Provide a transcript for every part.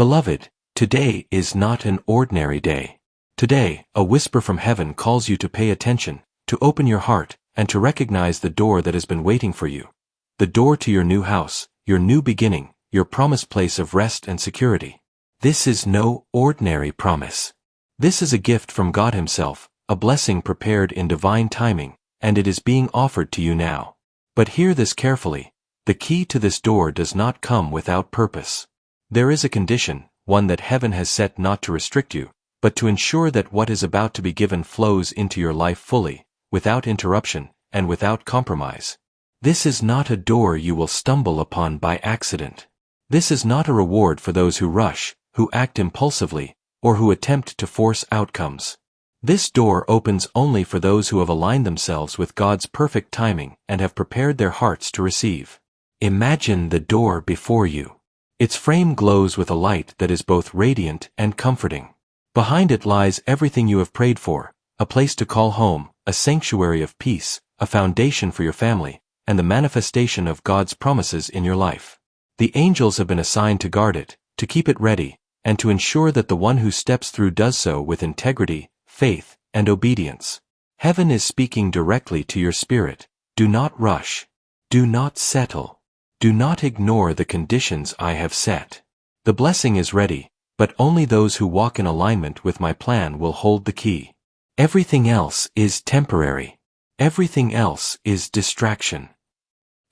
Beloved, today is not an ordinary day. Today, a whisper from heaven calls you to pay attention, to open your heart, and to recognize the door that has been waiting for you. The door to your new house, your new beginning, your promised place of rest and security. This is no ordinary promise. This is a gift from God Himself, a blessing prepared in divine timing, and it is being offered to you now. But hear this carefully. The key to this door does not come without purpose. There is a condition, one that heaven has set not to restrict you, but to ensure that what is about to be given flows into your life fully, without interruption, and without compromise. This is not a door you will stumble upon by accident. This is not a reward for those who rush, who act impulsively, or who attempt to force outcomes. This door opens only for those who have aligned themselves with God's perfect timing and have prepared their hearts to receive. Imagine the door before you. Its frame glows with a light that is both radiant and comforting. Behind it lies everything you have prayed for, a place to call home, a sanctuary of peace, a foundation for your family, and the manifestation of God's promises in your life. The angels have been assigned to guard it, to keep it ready, and to ensure that the one who steps through does so with integrity, faith, and obedience. Heaven is speaking directly to your spirit. Do not rush. Do not settle. Do not ignore the conditions I have set. The blessing is ready, but only those who walk in alignment with my plan will hold the key. Everything else is temporary. Everything else is distraction.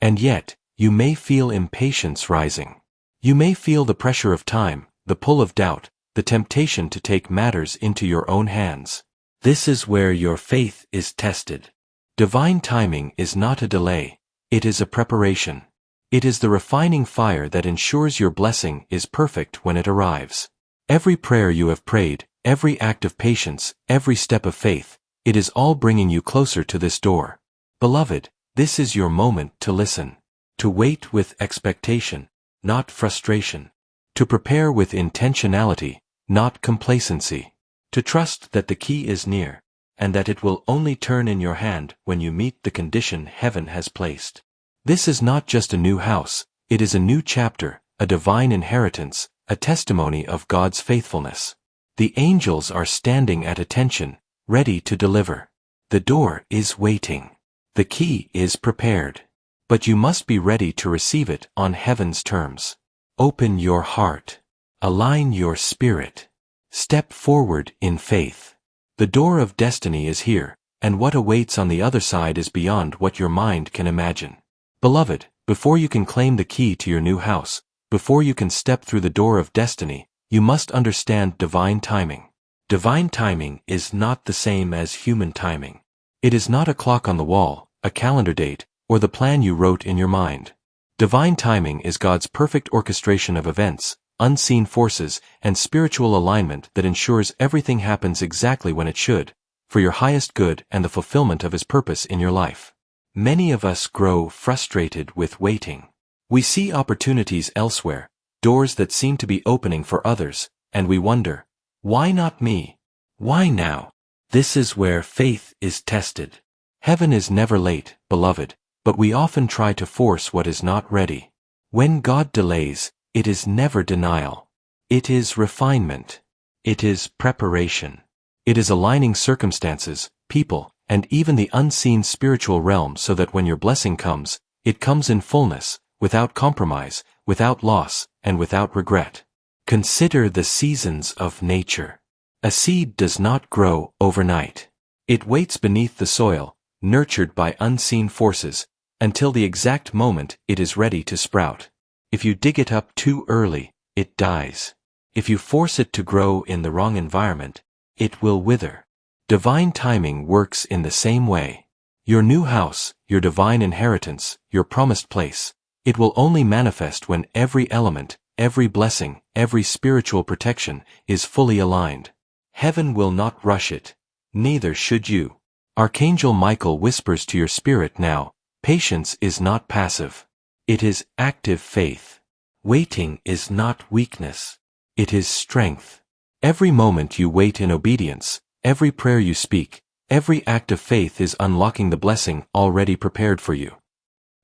And yet, you may feel impatience rising. You may feel the pressure of time, the pull of doubt, the temptation to take matters into your own hands. This is where your faith is tested. Divine timing is not a delay, it is a preparation. It is the refining fire that ensures your blessing is perfect when it arrives. Every prayer you have prayed, every act of patience, every step of faith, it is all bringing you closer to this door. Beloved, this is your moment to listen. To wait with expectation, not frustration. To prepare with intentionality, not complacency. To trust that the key is near, and that it will only turn in your hand when you meet the condition heaven has placed. This is not just a new house, it is a new chapter, a divine inheritance, a testimony of God's faithfulness. The angels are standing at attention, ready to deliver. The door is waiting. The key is prepared. But you must be ready to receive it on heaven's terms. Open your heart. Align your spirit. Step forward in faith. The door of destiny is here, and what awaits on the other side is beyond what your mind can imagine. Beloved, before you can claim the key to your new house, before you can step through the door of destiny, you must understand divine timing. Divine timing is not the same as human timing. It is not a clock on the wall, a calendar date, or the plan you wrote in your mind. Divine timing is God's perfect orchestration of events, unseen forces, and spiritual alignment that ensures everything happens exactly when it should, for your highest good and the fulfillment of His purpose in your life. Many of us grow frustrated with waiting. We see opportunities elsewhere, doors that seem to be opening for others, and we wonder, why not me? Why now? This is where faith is tested. Heaven is never late, beloved, but we often try to force what is not ready. When God delays, it is never denial. It is refinement. It is preparation. It is aligning circumstances, people, and even the unseen spiritual realm so that when your blessing comes, it comes in fullness, without compromise, without loss, and without regret. Consider the seasons of nature. A seed does not grow overnight. It waits beneath the soil, nurtured by unseen forces, until the exact moment it is ready to sprout. If you dig it up too early, it dies. If you force it to grow in the wrong environment, it will wither. Divine timing works in the same way. Your new house, your divine inheritance, your promised place, it will only manifest when every element, every blessing, every spiritual protection is fully aligned. Heaven will not rush it. Neither should you. Archangel Michael whispers to your spirit now, patience is not passive. It is active faith. Waiting is not weakness. It is strength. Every moment you wait in obedience, every prayer you speak, every act of faith is unlocking the blessing already prepared for you.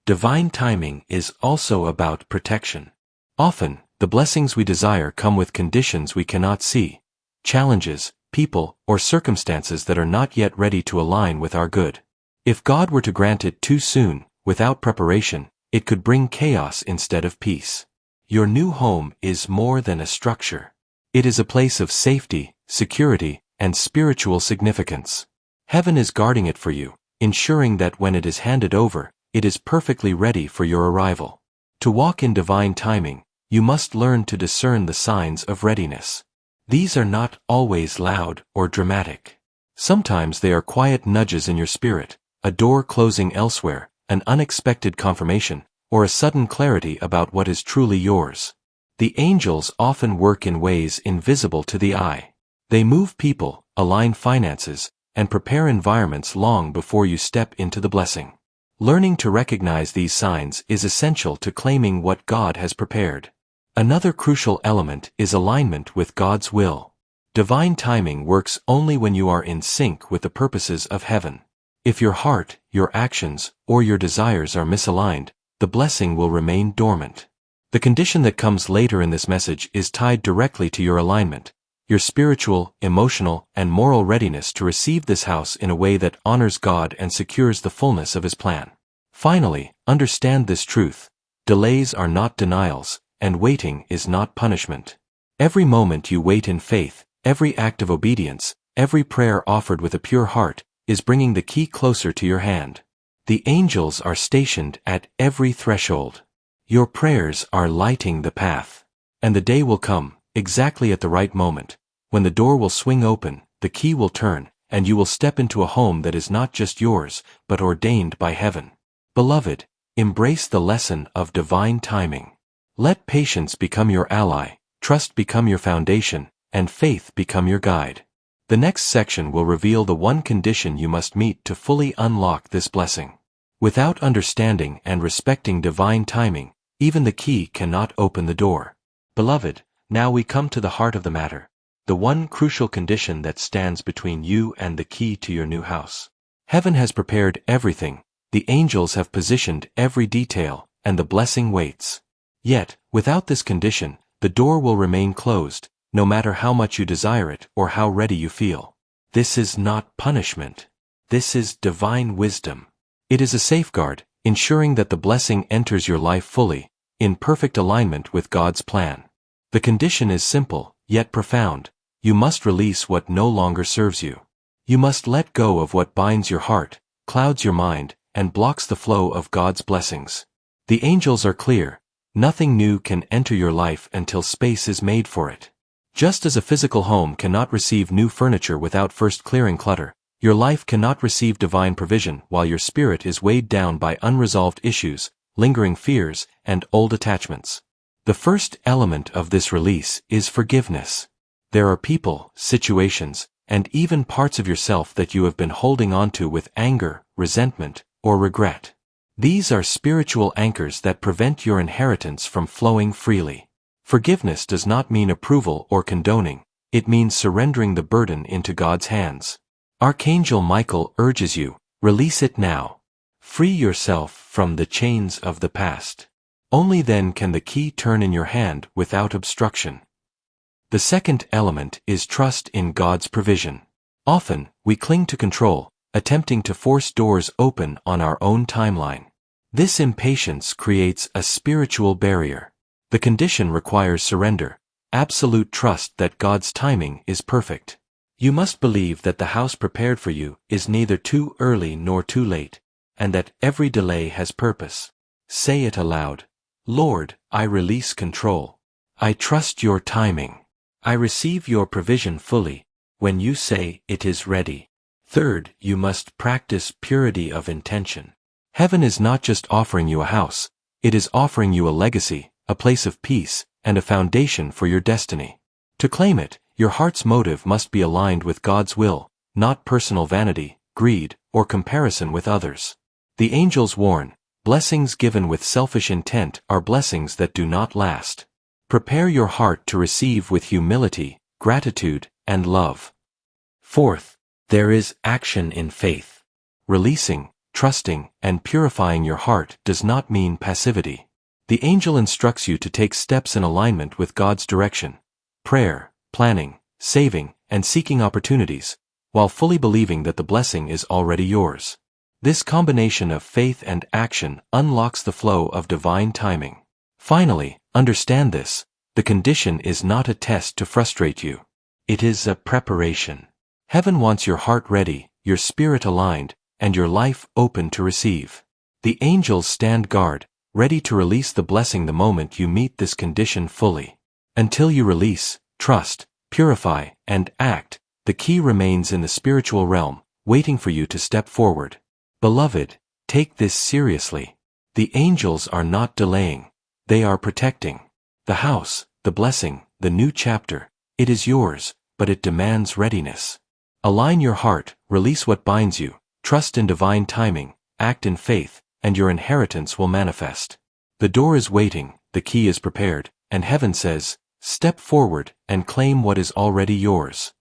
Divine timing is also about protection. Often, The blessings we desire come with conditions we cannot see, challenges, people, or circumstances that are not yet ready to align with our good. If God were to grant it too soon, without preparation, it could bring chaos instead of peace. Your new home is more than a structure. It is a place of safety, security, and spiritual significance. Heaven is guarding it for you, ensuring that when it is handed over, it is perfectly ready for your arrival. To walk in divine timing, you must learn to discern the signs of readiness. These are not always loud or dramatic. Sometimes they are quiet nudges in your spirit, a door closing elsewhere, an unexpected confirmation, or a sudden clarity about what is truly yours. The angels often work in ways invisible to the eye. They move people, align finances, and prepare environments long before you step into the blessing. Learning to recognize these signs is essential to claiming what God has prepared. Another crucial element is alignment with God's will. Divine timing works only when you are in sync with the purposes of heaven. If your heart, your actions, or your desires are misaligned, the blessing will remain dormant. The condition that comes later in this message is tied directly to your alignment, your spiritual, emotional, and moral readiness to receive this house in a way that honors God and secures the fullness of His plan. Finally, understand this truth: delays are not denials, and waiting is not punishment. Every moment you wait in faith, every act of obedience, every prayer offered with a pure heart, is bringing the key closer to your hand. The angels are stationed at every threshold. Your prayers are lighting the path. And the day will come, exactly at the right moment, when the door will swing open, the key will turn, and you will step into a home that is not just yours, but ordained by heaven. Beloved, embrace the lesson of divine timing. Let patience become your ally, trust become your foundation, and faith become your guide. The next section will reveal the one condition you must meet to fully unlock this blessing. Without understanding and respecting divine timing, even the key cannot open the door. Beloved, now we come to the heart of the matter, the one crucial condition that stands between you and the key to your new house. Heaven has prepared everything, the angels have positioned every detail, and the blessing waits. Yet, without this condition, the door will remain closed, no matter how much you desire it or how ready you feel. This is not punishment. This is divine wisdom. It is a safeguard, ensuring that the blessing enters your life fully, in perfect alignment with God's plan. The condition is simple, yet profound. You must release what no longer serves you. You must let go of what binds your heart, clouds your mind, and blocks the flow of God's blessings. The angels are clear. Nothing new can enter your life until space is made for it. Just as a physical home cannot receive new furniture without first clearing clutter, your life cannot receive divine provision while your spirit is weighed down by unresolved issues, lingering fears, and old attachments. The first element of this release is forgiveness. There are people, situations, and even parts of yourself that you have been holding onto with anger, resentment, or regret. These are spiritual anchors that prevent your inheritance from flowing freely. Forgiveness does not mean approval or condoning, it means surrendering the burden into God's hands. Archangel Michael urges you, release it now. Free yourself from the chains of the past. Only then can the key turn in your hand without obstruction. The second element is trust in God's provision. Often, we cling to control, attempting to force doors open on our own timeline. This impatience creates a spiritual barrier. The condition requires surrender, absolute trust that God's timing is perfect. You must believe that the house prepared for you is neither too early nor too late, and that every delay has purpose. Say it aloud. Lord, I release control. I trust your timing. I receive your provision fully, when you say it is ready. Third, you must practice purity of intention. Heaven is not just offering you a house, it is offering you a legacy, a place of peace, and a foundation for your destiny. To claim it, your heart's motive must be aligned with God's will, not personal vanity, greed, or comparison with others. The angels warn, blessings given with selfish intent are blessings that do not last. Prepare your heart to receive with humility, gratitude, and love. Fourth, there is action in faith. Releasing, trusting, and purifying your heart does not mean passivity. The angel instructs you to take steps in alignment with God's direction: prayer, planning, saving, and seeking opportunities, while fully believing that the blessing is already yours. This combination of faith and action unlocks the flow of divine timing. Finally, understand this: the condition is not a test to frustrate you. It is a preparation. Heaven wants your heart ready, your spirit aligned, and your life open to receive. The angels stand guard, ready to release the blessing the moment you meet this condition fully. Until you release, trust, purify, and act, the key remains in the spiritual realm, waiting for you to step forward. Beloved, take this seriously. The angels are not delaying. They are protecting. The house, the blessing, the new chapter, it is yours, but it demands readiness. Align your heart, release what binds you, trust in divine timing, act in faith, and your inheritance will manifest. The door is waiting, the key is prepared, and heaven says, step forward and claim what is already yours.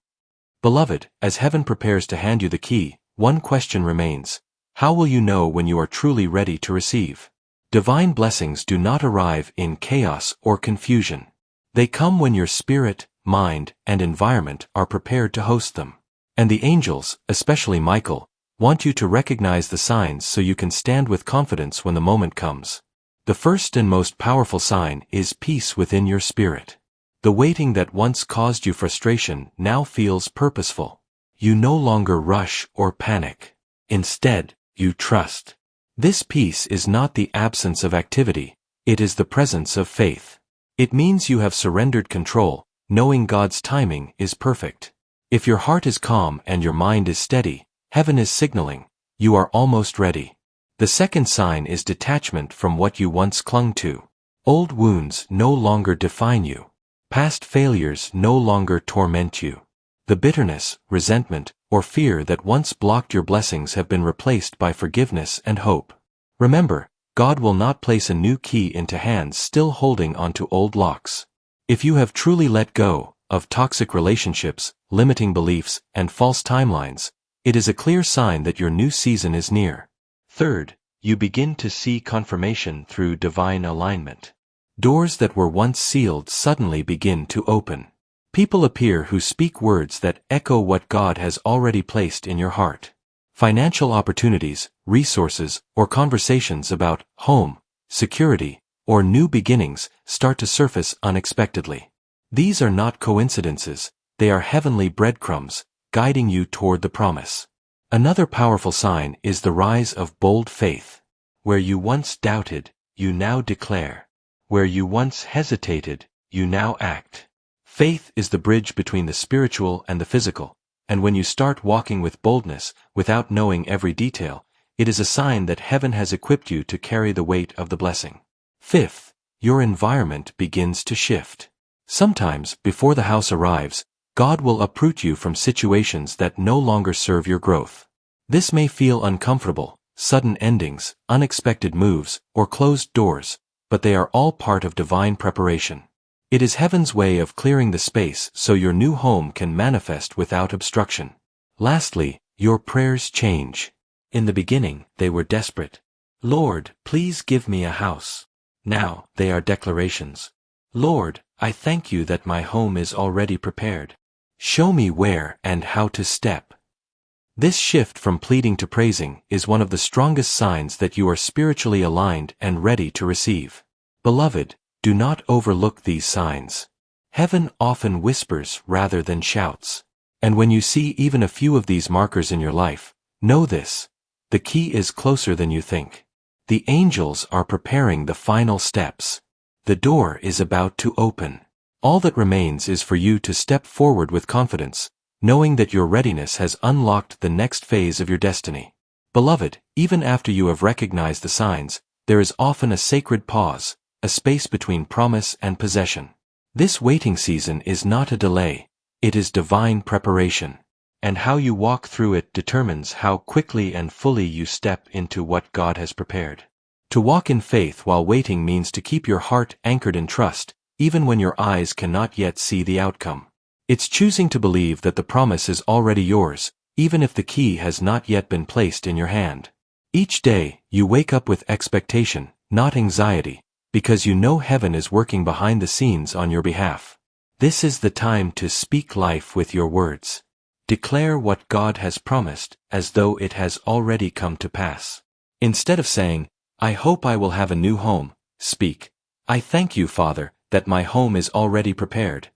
Beloved, as heaven prepares to hand you the key, one question remains: how will you know when you are truly ready to receive? Divine blessings do not arrive in chaos or confusion. They come when your spirit, mind, and environment are prepared to host them. And the angels, especially Michael, want you to recognize the signs so you can stand with confidence when the moment comes. The first and most powerful sign is peace within your spirit. The waiting that once caused you frustration now feels purposeful. You no longer rush or panic. Instead, you trust. This peace is not the absence of activity, it is the presence of faith. It means you have surrendered control, knowing God's timing is perfect. If your heart is calm and your mind is steady, heaven is signaling, you are almost ready. The second sign is detachment from what you once clung to. Old wounds no longer define you. Past failures no longer torment you. The bitterness, resentment, or fear that once blocked your blessings have been replaced by forgiveness and hope. Remember, God will not place a new key into hands still holding onto old locks. If you have truly let go of toxic relationships, limiting beliefs, and false timelines, it is a clear sign that your new season is near. Third, you begin to see confirmation through divine alignment. Doors that were once sealed suddenly begin to open. People appear who speak words that echo what God has already placed in your heart. Financial opportunities, resources, or conversations about home, security, or new beginnings start to surface unexpectedly. These are not coincidences, they are heavenly breadcrumbs, guiding you toward the promise. Another powerful sign is the rise of bold faith. Where you once doubted, you now declare. Where you once hesitated, you now act. Faith is the bridge between the spiritual and the physical, and when you start walking with boldness, without knowing every detail, it is a sign that heaven has equipped you to carry the weight of the blessing. Fifth, your environment begins to shift. Sometimes, before the house arrives, God will uproot you from situations that no longer serve your growth. This may feel uncomfortable: sudden endings, unexpected moves, or closed doors, but they are all part of divine preparation. It is heaven's way of clearing the space so your new home can manifest without obstruction. Lastly, your prayers change. In the beginning, they were desperate. Lord, please give me a house. Now, they are declarations. Lord, I thank you that my home is already prepared. Show me where and how to step. This shift from pleading to praising is one of the strongest signs that you are spiritually aligned and ready to receive. Beloved, do not overlook these signs. Heaven often whispers rather than shouts. And when you see even a few of these markers in your life, know this: the key is closer than you think. The angels are preparing the final steps. The door is about to open. All that remains is for you to step forward with confidence, knowing that your readiness has unlocked the next phase of your destiny. Beloved, even after you have recognized the signs, there is often a sacred pause, a space between promise and possession. This waiting season is not a delay, it is divine preparation. And how you walk through it determines how quickly and fully you step into what God has prepared. To walk in faith while waiting means to keep your heart anchored in trust, even when your eyes cannot yet see the outcome. It's choosing to believe that the promise is already yours, even if the key has not yet been placed in your hand. Each day, you wake up with expectation, not anxiety, because you know heaven is working behind the scenes on your behalf. This is the time to speak life with your words. Declare what God has promised as though it has already come to pass. Instead of saying, "I hope I will have a new home," speak, "I thank you, Father, that my home is already prepared."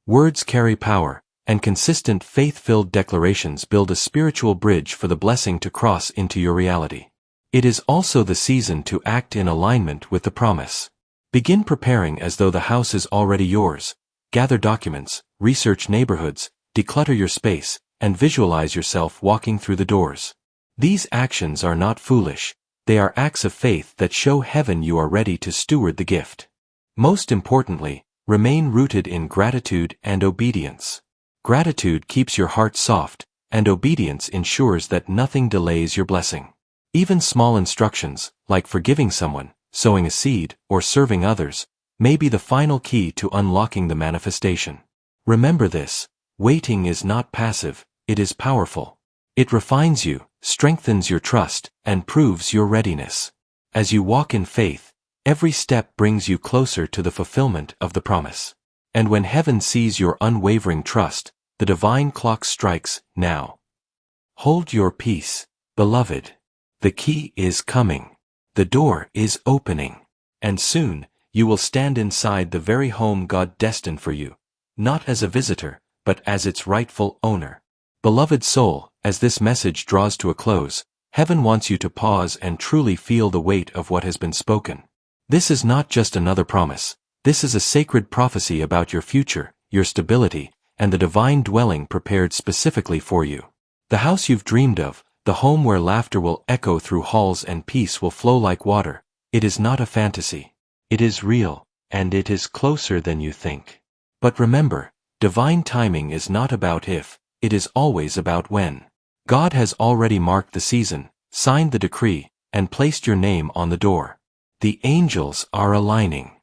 Words carry power, and consistent faith-filled declarations build a spiritual bridge for the blessing to cross into your reality. It is also the season to act in alignment with the promise. Begin preparing as though the house is already yours. Gather documents, research neighborhoods, declutter your space, and visualize yourself walking through the doors. These actions are not foolish. They are acts of faith that show heaven you are ready to steward the gift. Most importantly, remain rooted in gratitude and obedience. Gratitude keeps your heart soft, and obedience ensures that nothing delays your blessing. Even small instructions, like forgiving someone, sowing a seed, or serving others, may be the final key to unlocking the manifestation. Remember this: waiting is not passive, it is powerful. It refines you, strengthens your trust, and proves your readiness. As you walk in faith, every step brings you closer to the fulfillment of the promise. And when heaven sees your unwavering trust, the divine clock strikes now. Hold your peace, beloved. The key is coming. The door is opening. And soon, you will stand inside the very home God destined for you, not as a visitor, but as its rightful owner. Beloved soul, as this message draws to a close, heaven wants you to pause and truly feel the weight of what has been spoken. This is not just another promise. This is a sacred prophecy about your future, your stability, and the divine dwelling prepared specifically for you. The house you've dreamed of, the home where laughter will echo through halls and peace will flow like water, it is not a fantasy. It is real, and it is closer than you think. But remember, divine timing is not about if, it is always about when. God has already marked the season, signed the decree, and placed your name on the door. The angels are aligning.